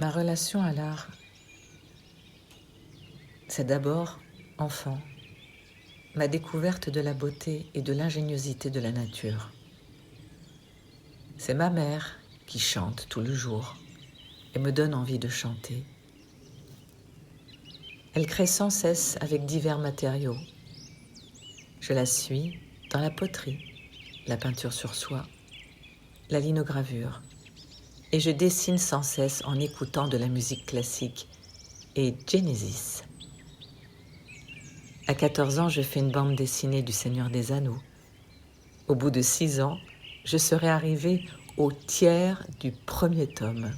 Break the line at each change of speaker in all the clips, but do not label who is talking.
Ma relation à l'art, c'est d'abord, enfant, ma découverte de la beauté et de l'ingéniosité de la nature. C'est ma mère qui chante tout le jour et me donne envie de chanter. Elle crée sans cesse avec divers matériaux. Je la suis dans la poterie, la peinture sur soie, la linogravure, et je dessine sans cesse en écoutant de la musique classique et Genesis. À 14 ans, je fais une bande dessinée du Seigneur des Anneaux. Au bout de 6 ans, je serai arrivée au tiers du premier tome.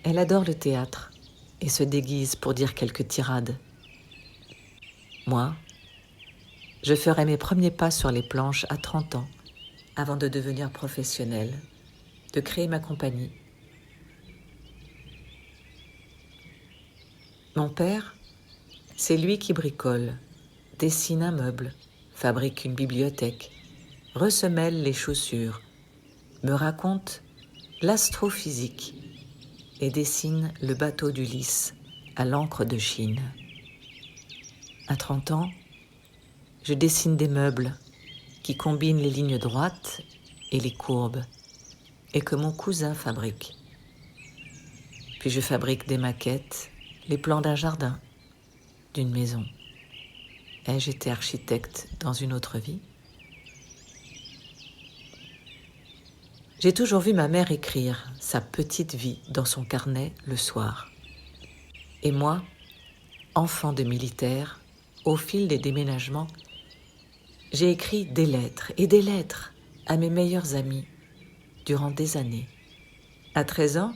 Elle adore le théâtre et se déguise pour dire quelques tirades. Moi, je ferai mes premiers pas sur les planches à 30 ans avant de devenir professionnelle, de créer ma compagnie. Mon père, c'est lui qui bricole, dessine un meuble, fabrique une bibliothèque, ressemelle les chaussures, me raconte l'astrophysique et dessine le bateau d'Ulysse à l'encre de Chine. À 30 ans, je dessine des meubles qui combinent les lignes droites et les courbes et que mon cousin fabrique. Puis je fabrique des maquettes, les plans d'un jardin, d'une maison. Ai-je été architecte dans une autre vie? J'ai toujours vu ma mère écrire sa petite vie dans son carnet le soir. Et moi, enfant de militaire, au fil des déménagements, j'ai écrit des lettres et des lettres à mes meilleurs amis durant des années. À 13 ans,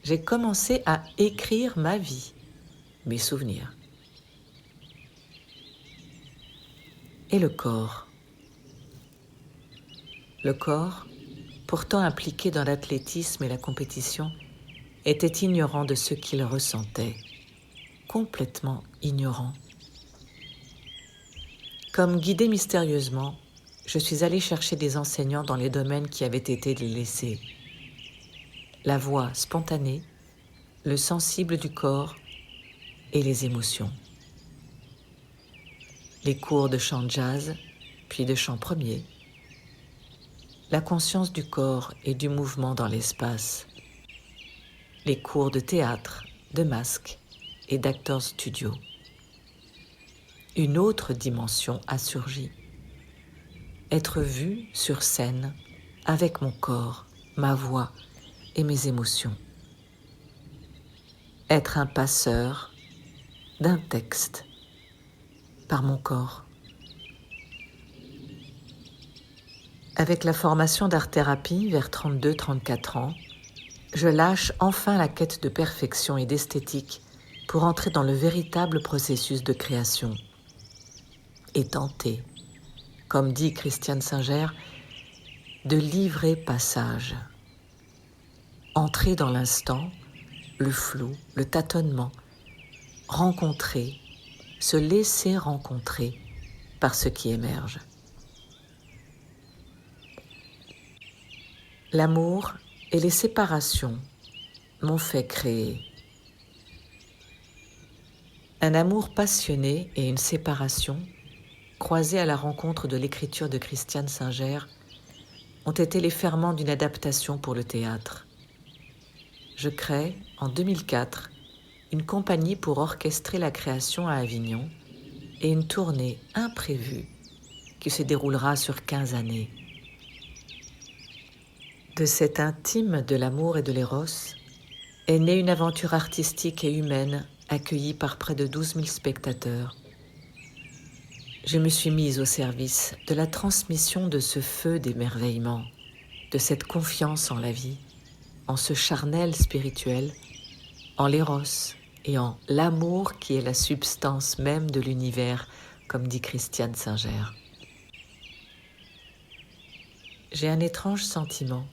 j'ai commencé à écrire ma vie, mes souvenirs. Et le corps. Le corps, pourtant impliqué dans l'athlétisme et la compétition, était ignorant de ce qu'il ressentait, complètement ignorant. Comme guidée mystérieusement, je suis allée chercher des enseignants dans les domaines qui avaient été délaissés. La voix spontanée, le sensible du corps et les émotions. Les cours de chant jazz, puis de chant premier. La conscience du corps et du mouvement dans l'espace. Les cours de théâtre, de masque et d'acteurs studio. Une autre dimension a surgi. Être vu sur scène avec mon corps, ma voix et mes émotions. Être un passeur d'un texte par mon corps. Avec la formation d'art-thérapie vers 32-34 ans, je lâche enfin la quête de perfection et d'esthétique pour entrer dans le véritable processus de création et tenter, comme dit Christiane Singer, de livrer passage. Entrer dans l'instant, le flou, le tâtonnement, rencontrer, se laisser rencontrer par ce qui émerge. L'amour et les séparations m'ont fait créer. Un amour passionné et une séparation, croisés à la rencontre de l'écriture de Christiane Singer, ont été les ferments d'une adaptation pour le théâtre. Je crée, en 2004, une compagnie pour orchestrer la création à Avignon et une tournée imprévue qui se déroulera sur 15 années. De cet intime de l'amour et de l'éros est née une aventure artistique et humaine accueillie par près de 12 000 spectateurs. Je me suis mise au service de la transmission de ce feu d'émerveillement, de cette confiance en la vie, en ce charnel spirituel, en l'éros et en l'amour qui est la substance même de l'univers, comme dit Christiane Singer. J'ai un étrange sentiment.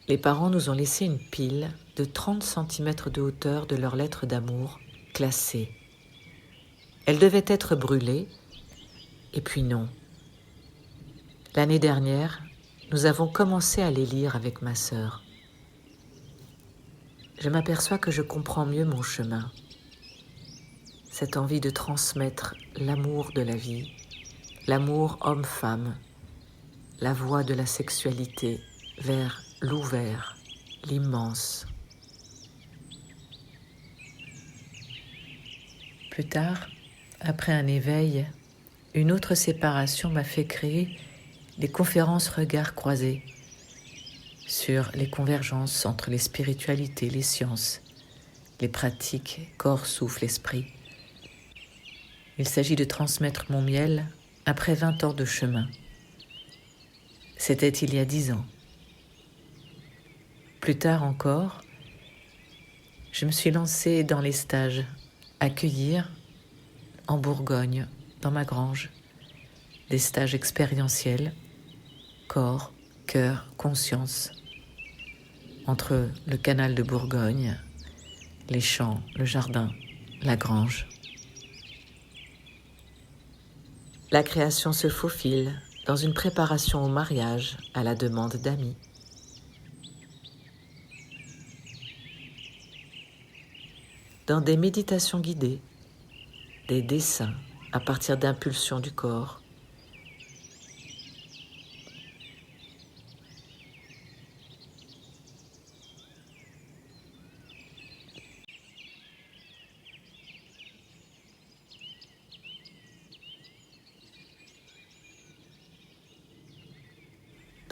Les parents nous ont laissé une pile de 30 cm de hauteur de leurs lettres d'amour classées. Elles devaient être brûlées, et puis non. L'année dernière, nous avons commencé à les lire avec ma sœur. Je m'aperçois que je comprends mieux mon chemin, cette envie de transmettre l'amour de la vie, l'amour homme-femme, la voie de la sexualité vers l'ouvert, l'immense. Plus tard, après un éveil, une autre séparation m'a fait créer des conférences regards croisés sur les convergences entre les spiritualités, les sciences, les pratiques corps, souffle, esprit. Il s'agit de transmettre mon miel après 20 ans de chemin. C'était il y a 10 ans. Plus tard encore, je me suis lancée dans les stages, accueillir en Bourgogne, dans ma grange, des stages expérientiels, corps, cœur, conscience, entre le canal de Bourgogne, les champs, le jardin, la grange. La création se faufile dans une préparation au mariage à la demande d'amis. Dans des méditations guidées, des dessins à partir d'impulsions du corps,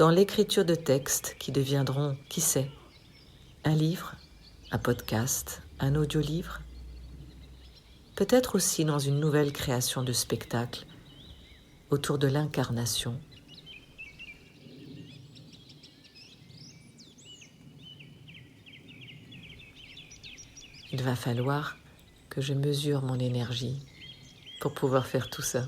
dans l'écriture de textes qui deviendront, qui sait, un livre, un podcast, un audiolivre, peut-être aussi dans une nouvelle création de spectacle autour de l'incarnation. Il va falloir que je mesure mon énergie pour pouvoir faire tout ça.